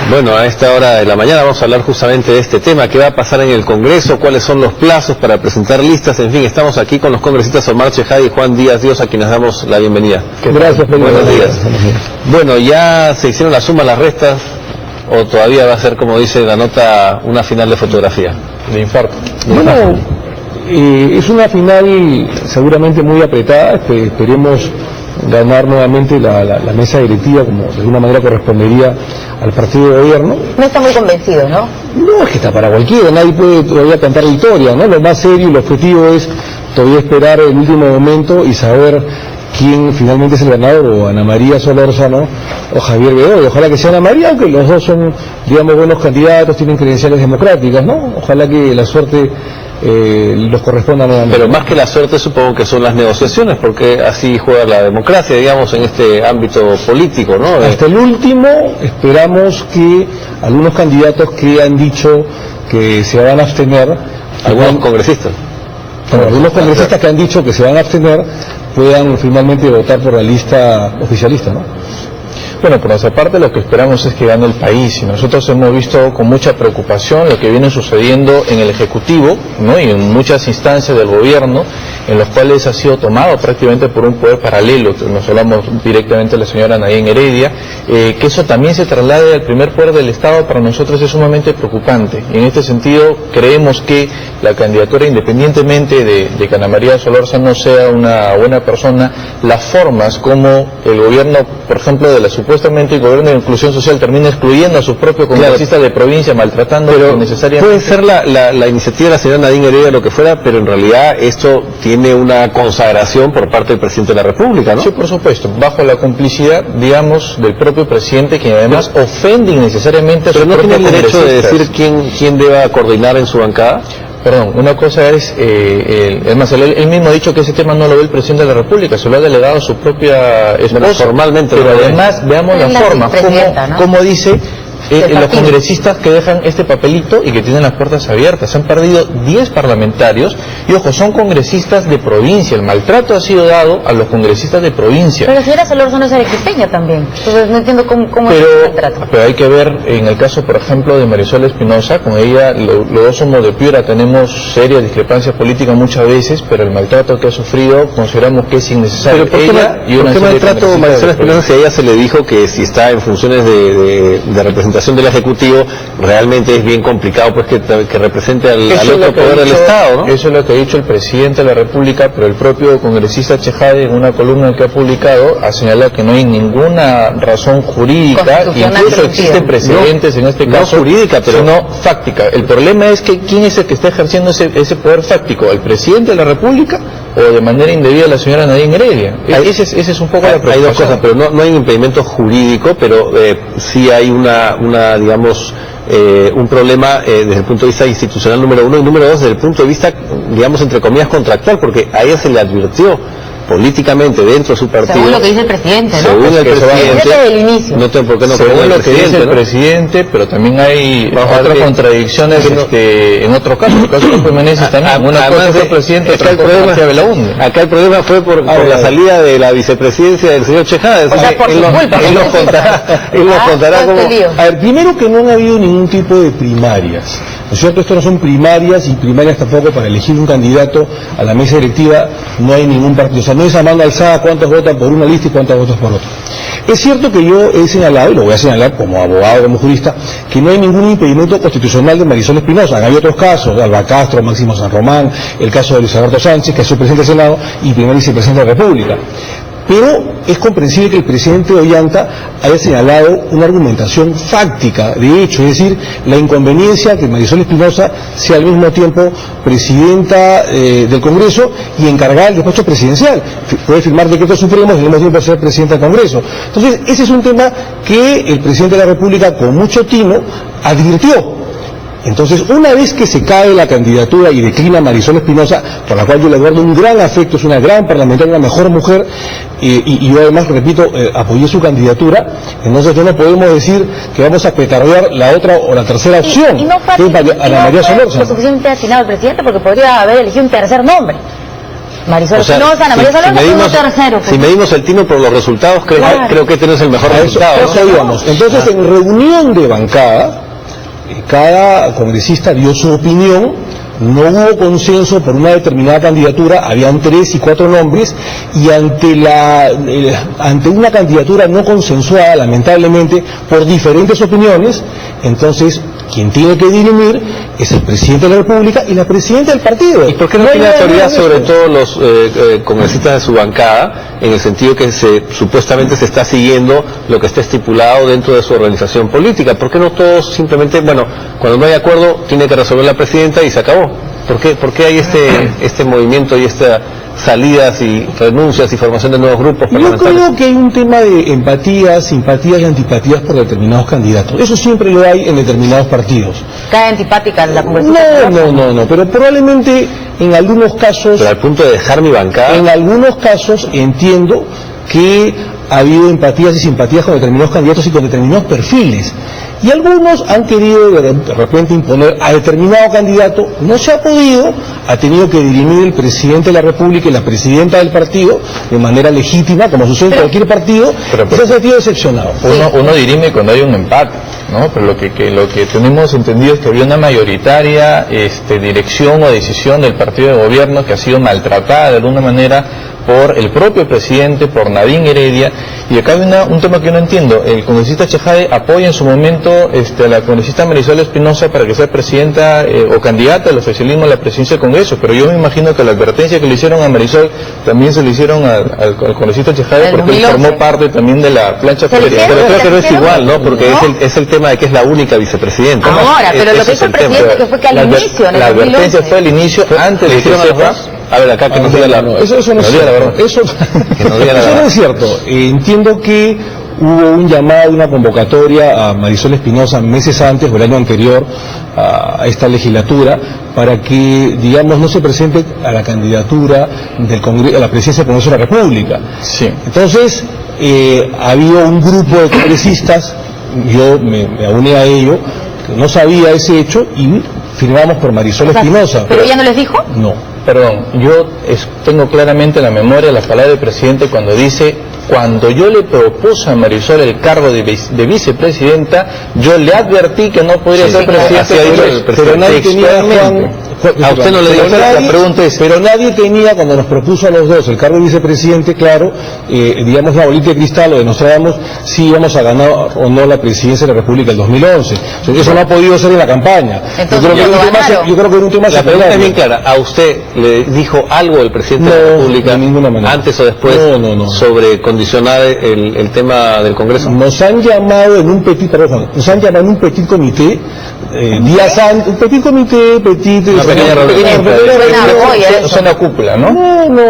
Bueno, a esta hora de la mañana vamos a hablar justamente de este tema, qué va a pasar en el Congreso, cuáles son los plazos para presentar listas, en fin, estamos aquí con los congresistas Omar Chejade y Juan Díaz Dios, a quienes damos la bienvenida. Gracias, Felipe. Buenos días. Bueno, ¿ya se hicieron las sumas, las restas, o todavía va a ser, como dice la nota, una final de fotografía? De infarto. Bueno, es una final seguramente muy apretada, esperemos ganar nuevamente la mesa directiva, como de alguna manera correspondería al partido de gobierno. No está muy convencido, ¿no? No, es que está para cualquiera, nadie puede todavía cantar victoria, ¿no? Lo más serio y el objetivo es todavía esperar el último momento y saber quién finalmente es el ganador, o Ana María Solórzano o Javier Bedoya. Ojalá que sea Ana María, aunque los dos son, digamos, buenos candidatos, tienen credenciales democráticas, ¿no? Ojalá que la suerte los corresponda nuevamente. Pero más que la suerte, supongo que son las negociaciones, porque así juega la democracia, digamos, en este ámbito político, ¿no? Hasta el último esperamos que algunos candidatos que han dicho que se van a abstener, algunos congresistas que han dicho que se van a abstener, puedan finalmente votar por la lista oficialista, ¿no? Bueno, por nuestra parte lo que esperamos es que gane el país, y nosotros hemos visto con mucha preocupación lo que viene sucediendo en el Ejecutivo, ¿no? Y en muchas instancias del gobierno, en los cuales ha sido tomado prácticamente por un poder paralelo. Nos hablamos directamente de la señora Nadine Heredia, que eso también se traslade al primer poder del Estado, para nosotros es sumamente preocupante. Y en este sentido creemos que la candidatura, independientemente de que Ana María Solórzano sea una buena persona, las formas como el gobierno, por ejemplo, de la supuestamente el gobierno de inclusión social, termina excluyendo a sus propios congresistas de provincia, maltratando innecesariamente. Puede ser la iniciativa de la señora Nadine Heredia, lo que fuera, pero en realidad esto tiene una consagración por parte del presidente de la República, ¿no? Sí, por supuesto, bajo la complicidad, digamos, del propio presidente, quien además ofende innecesariamente a sus propios congresistas. ¿Pero no tiene el derecho de decir quién deba coordinar en su bancada? Perdón, una cosa es, además él mismo ha dicho que ese tema no lo ve el presidente de la República, se lo ha delegado a su propia esposa, formalmente, pero además veamos la forma, como dice los congresistas que dejan este papelito y que tienen las puertas abiertas. Se han perdido 10 parlamentarios, y ojo, son congresistas de provincia, el maltrato ha sido dado a los congresistas de provincia. Pero la señora Solórzano es arequipeña también, entonces no entiendo cómo es el maltrato. Pero hay que ver, en el caso por ejemplo de Marisol Espinosa, con ella los dos somos de Piura, tenemos serias discrepancias políticas muchas veces, pero el maltrato que ha sufrido consideramos que es innecesario. ¿Pero por qué maltrato Marisol Espinosa si a ella se le dijo que si está en funciones de representación del Ejecutivo, realmente es bien complicado pues que represente al otro poder del Estado, ¿no? Eso es lo que ha dicho el presidente de la República, pero el propio congresista Chejade, en una columna que ha publicado, ha señalado que no hay ninguna razón jurídica, incluso existen precedentes en este caso, no jurídica, pero sino fáctica. El problema es que ¿quién es el que está ejerciendo ese poder fáctico? ¿El presidente de la República o de manera indebida la señora Nadine Heredia? Ese es un poco la preocupación. Hay dos cosas, pero no hay un impedimento jurídico, pero sí hay digamos, un problema desde el punto de vista institucional, número uno, y número dos, desde el punto de vista, digamos, entre comillas, contractual, porque a ella se le advirtió políticamente dentro de su partido. Según lo que dice el presidente, ¿no? Según el presidente, desde el inicio. No tengo por qué no según creer lo que dice el ¿no? presidente, pero también hay otras contradicciones en otro caso. El caso de Meneses también. Una cosa es el presidente, otra cosa es García Belaúnde. Acá el problema fue por la salida de la vicepresidencia del señor Chejade. O sea, por su culpa. Él nos contará cómo. A ver, primero que no ha habido ningún tipo de primarias, ¿no es cierto? Esto no son primarias, y primarias tampoco para elegir un candidato a la mesa directiva, no hay ningún partido. O sea, no es a mano alzada cuántos votan por una lista y cuántos votan por otra. Es cierto que yo he señalado, y lo voy a señalar como abogado, como jurista, que no hay ningún impedimento constitucional de Marisol Espinosa. Hay otros casos, de Alba Castro, Máximo San Román, el caso de Luis Alberto Sánchez, que es su presidente del Senado y primer vicepresidente de la República. Pero es comprensible que el presidente Ollanta haya señalado una argumentación fáctica, de hecho, es decir, la inconveniencia que Marisol Espinosa sea al mismo tiempo presidenta del Congreso y encargada del despacho presidencial. Puede firmar decretos supremos y al mismo tiempo ser presidenta del Congreso. Entonces, ese es un tema que el presidente de la República, con mucho tino, advirtió. Entonces, una vez que se cae la candidatura y declina Marisol Espinosa, por la cual yo le guardo un gran afecto, es una gran parlamentaria, una mejor mujer, y yo además, repito, apoyé su candidatura, entonces ya no podemos decir que vamos a petardear la otra o la tercera opción, y no fue Ana María Solórzano. Lo suficiente atinado el presidente, porque podría haber elegido un tercer nombre. Marisol O sea, Espinosa, Ana María Solórzano, medimos, tercero. si medimos el tino por los resultados, creo que este no es el mejor resultado. Eso íbamos. Entonces, en reunión de bancada, cada congresista dio su opinión. No hubo consenso por una determinada candidatura, habían 3 y 4 nombres, y ante una candidatura no consensuada, lamentablemente, por diferentes opiniones, entonces quien tiene que dirimir es el presidente de la República y la presidenta del partido. ¿Y por qué no tiene autoridad sobre todos los congresistas de su bancada, en el sentido que supuestamente se está siguiendo lo que está estipulado dentro de su organización política? ¿Por qué no todos simplemente, bueno, cuando no hay acuerdo tiene que resolver la presidenta y se acabó? ¿Por qué hay este movimiento y estas salidas y renuncias y formación de nuevos grupos parlamentarios? Yo creo que hay un tema de empatías, simpatías y antipatías por determinados candidatos. Eso siempre lo hay en determinados partidos. Cae antipática la congresista. No, pero probablemente en algunos casos... Pero al punto de dejar mi bancada... En algunos casos entiendo que ha habido empatías y simpatías con determinados candidatos y con determinados perfiles. Y algunos han querido de repente imponer a determinado candidato, no se ha podido, ha tenido que dirimir el presidente de la República y la presidenta del partido de manera legítima, como sucede en cualquier partido, y se ha sentido decepcionado. Uno dirime cuando hay un empate, ¿no? Pero lo que tenemos entendido es que había una mayoritaria dirección o decisión del partido de gobierno que ha sido maltratada de alguna manera por el propio presidente, por Nadine Heredia, y acá hay un tema que no entiendo. El congresista Chejade apoya en su momento a la congresista Marisol Espinosa para que sea presidenta o candidata al oficialismo a la presidencia del Congreso, pero yo me imagino que la advertencia que le hicieron a Marisol también se le hicieron al congresista Chejade, porque él formó parte también de la plancha federal. Pero creo que no es igual, ¿no? Porque es el tema de que es la única vicepresidenta. Ahora, pero lo que hizo el presidente que fue que al inicio, en el 2011... La advertencia fue al inicio, antes de que sepa... A ver, acá que nos diga la verdad. Eso no es cierto. Eso no es cierto. Entiendo que hubo un llamado, una convocatoria a Marisol Espinosa meses antes o el año anterior a esta legislatura para que, digamos, no se presente a la candidatura del Congreso, a la presidencia del Congreso de la República. Sí. Entonces, había un grupo de congresistas, yo me uní a ello, que no sabía ese hecho y firmamos por Marisol Espinosa. ¿Pero ella no les dijo? No. Perdón, yo tengo claramente en la memoria las palabras del presidente cuando dice: cuando yo le propuse a Marisol el cargo de vicepresidenta, yo le advertí que no podría ser presidente, pero nadie tenía, a usted no le digo, la pregunta es, pero nadie tenía, cuando nos propuso a los dos el cargo de vicepresidente, claro, digamos la bolita de cristal, o demostrábamos si íbamos a ganar o no la presidencia de la República el 2011. Eso no ha podido ser en la campaña. Entonces, yo creo que era un tema la pregunta es bien clara. ¿A usted le dijo algo el presidente de la República de ninguna manera, antes o después sobre condicionar el tema del Congreso? Nos han llamado en un petit comité días antes, un petit comité, una cúpula, ¿no? No,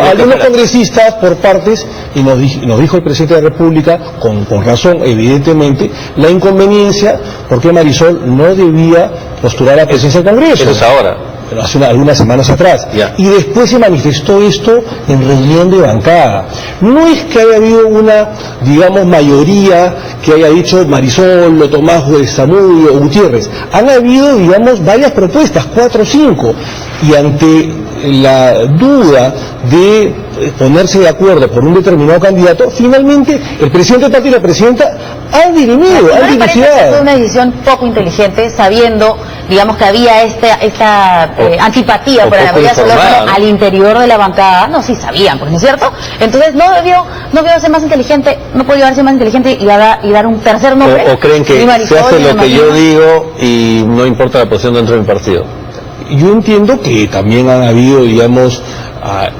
algunos congresistas por partes, y nos dijo el presidente de la República, con razón evidentemente, la inconveniencia porque Marisol no debía postular a la presidencia del Congreso. Eso es ahora. Pero hace algunas semanas atrás. Ya. Y después se manifestó esto en reunión de bancada. No es que haya habido una, digamos, mayoría que haya dicho Marisol, o Tomás, o Zamudio, o Gutiérrez. Han habido, digamos, varias propuestas, 4 o 5. Y ante la duda de ponerse de acuerdo por un determinado candidato, finalmente el presidente del partido y la presidenta han dirimido, han dilucidado. Fue una decisión poco inteligente, sabiendo, digamos, que había esta antipatía por Ana María Solórzano al interior de la bancada. No, sí sabían, pues, ¿no es cierto? Entonces no debió ser más inteligente, no podía haber sido más inteligente y dar un tercer nombre. ¿O creen que se hace lo que yo digo y no importa la posición dentro del partido? Yo entiendo que también han habido, digamos,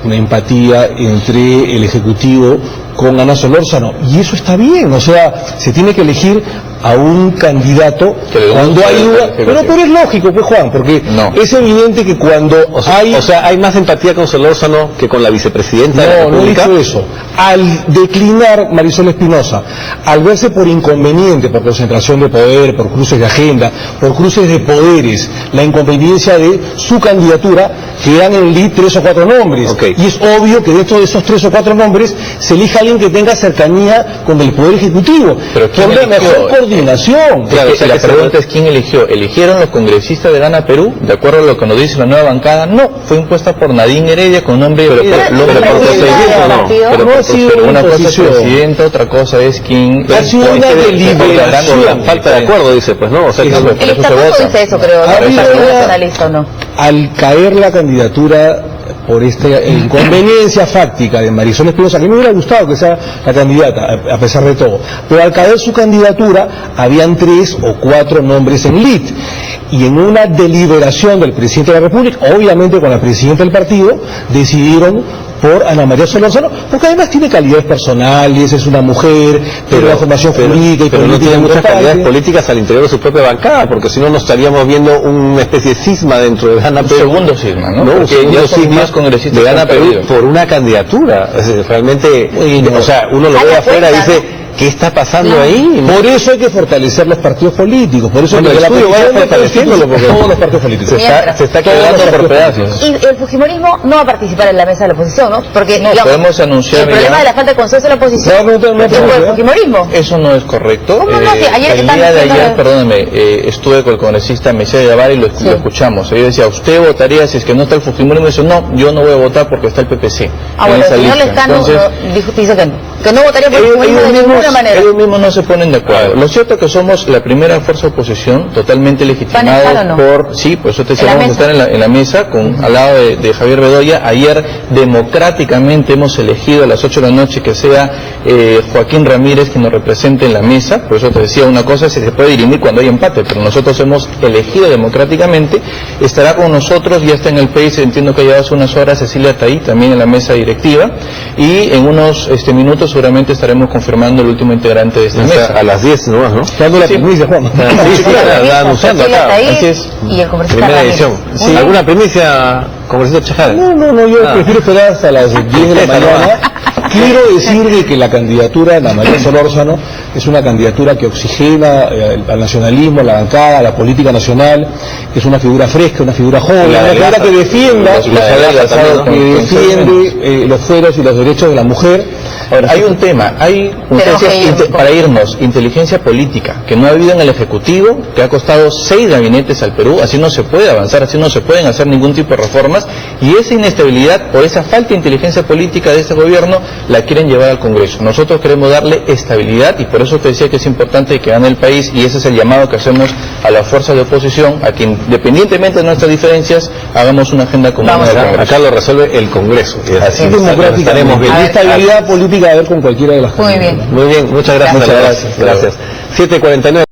una empatía entre el Ejecutivo con Ana Solórzano, y eso está bien, o sea, se tiene que elegir a un candidato cuando hay duda, pero es lógico, pues, Juan, porque es evidente que cuando hay más empatía con Solórzano que con la vicepresidenta de la República. No he dicho eso. Al declinar Marisol Espinosa, al verse por inconveniente, por concentración de poder, por cruces de agenda, por cruces de poderes, la inconveniencia de su candidatura, quedan en el lead 3 o 4 nombres, y es obvio que dentro de esos 3 o 4 nombres se elija alguien que tenga cercanía con el Poder Ejecutivo, Pero ¿quién por la eligió? mejor coordinación. Claro, Es o sea, que la que pregunta es quién eligió. ¿Eligieron los congresistas de Gana Perú? De acuerdo a lo que nos dice la nueva bancada, no. Fue impuesta por Nadine Heredia con nombre y apellido. pero por procedimiento no. No ha sido Pero una cosa es imposición. presidente, otra cosa es quién... Ha sido una deliberación. La falta de acuerdo, dice, pues no, o sea, Sí, que no, El Por eso se estatuto vota. dice eso, creo, Ha ¿no? habido ¿Es una- nacionalista o no? Al caer la candidatura por esta inconveniencia fáctica de Marisol Espinosa, que me hubiera gustado que sea la candidata, a pesar de todo, pero al caer su candidatura, habían 3 o 4 nombres en lid, y en una deliberación del presidente de la República, obviamente con la presidenta del partido, decidieron por Ana María Solórzano, porque además tiene calidades personales, es una mujer, tiene una formación jurídica y pero no política tiene muchas importante. calidades políticas al interior de su propia bancada, porque si no nos estaríamos viendo una especie de cisma dentro de Gana Un Perú. segundo cisma, ¿no? No, un Porque segundo ya son cisma más congresistas de que Gana han Perú perdido. por una candidatura. Es decir, realmente, o sea, uno lo A ve la afuera y cuenta, dice, ¿qué está pasando ahí? Por eso hay que fortalecer los partidos políticos, por eso Bueno, hay que el suyo vaya fortaleciéndolo, porque todos los partidos políticos. se está Todos quedando los por partidos pedazos. Y el fujimorismo no va a participar en la mesa de la oposición, ¿no? Porque, No, podemos anunciar el problema ya. de la falta de consenso de la oposición No, no, es por el fujimorismo. Eso no es correcto. ¿Cómo no? Si ayer el están día de diciendo- ayer, perdóname, estuve con el congresista Mesía Yavar y lo escuchamos. Ella decía, ¿usted votaría si es que no está el Fujimorismo? Y dice, no, yo no voy a votar porque está el PPC. Ah, en bueno, esa el señor lista. Lescano Entonces, dice que no votaría por el fujimorismo de ninguna manera. ellos mismos no se ponen de acuerdo. Lo cierto es que somos la primera fuerza de oposición totalmente ¿Van a estar legitimada o no? por... Sí, por eso te ¿En la vamos a mesa? estar en la mesa al lado de Javier Bedoya. Ayer democráticamente hemos elegido a las 8 de la noche que sea Joaquín Ramírez quien nos represente en la mesa. Por eso te decía, una cosa se puede dirimir cuando hay empate, pero nosotros hemos elegido democráticamente. Estará con nosotros, ya está en el país, entiendo que ya hace unas horas Cecilia Taí, también en la mesa directiva, y en unos minutos seguramente estaremos confirmando el último integrante de esta O sea, mesa. a las 10 nomás, ¿no? Dando la Sí. primicia, Juan. Sí, sí, la anunciando Cecilia acá. Taí Así es. y el congresista Primera Ramírez. edición. Muy bien. ¿Alguna primicia, congresista Chejade? No, yo Ah. prefiero esperar hasta las 10 de la mañana. Quiero decir de que la candidatura de Ana María Solórzano es una candidatura que oxigena al nacionalismo, a la bancada, a la política nacional, es una figura fresca, una figura joven, La una figura adelgaza. que defienda, La adelgaza también, ¿no? que defiende los fueros y los derechos de la mujer. Ahora, hay un tema, hay, Pero usted decía, que- para irnos, inteligencia política, que no ha habido en el Ejecutivo, que ha costado 6 gabinetes al Perú, así no se puede avanzar, así no se pueden hacer ningún tipo de reformas, y esa inestabilidad o esa falta de inteligencia política de este gobierno la quieren llevar al Congreso. Nosotros queremos darle estabilidad, y por eso te decía que es importante que gane el país, y ese es el llamado que hacemos a las fuerzas de oposición, a que independientemente de nuestras diferencias, hagamos una agenda común. Vamos en el a ver. Congreso. Acá lo resuelve el Congreso. Y Así estaremos democráticamente. bien. A Y ver, estabilidad política a ver con cualquiera de las Muy candidaturas. bien. Muy bien, muchas gracias. Muchas gracias. Gracias. 7:49.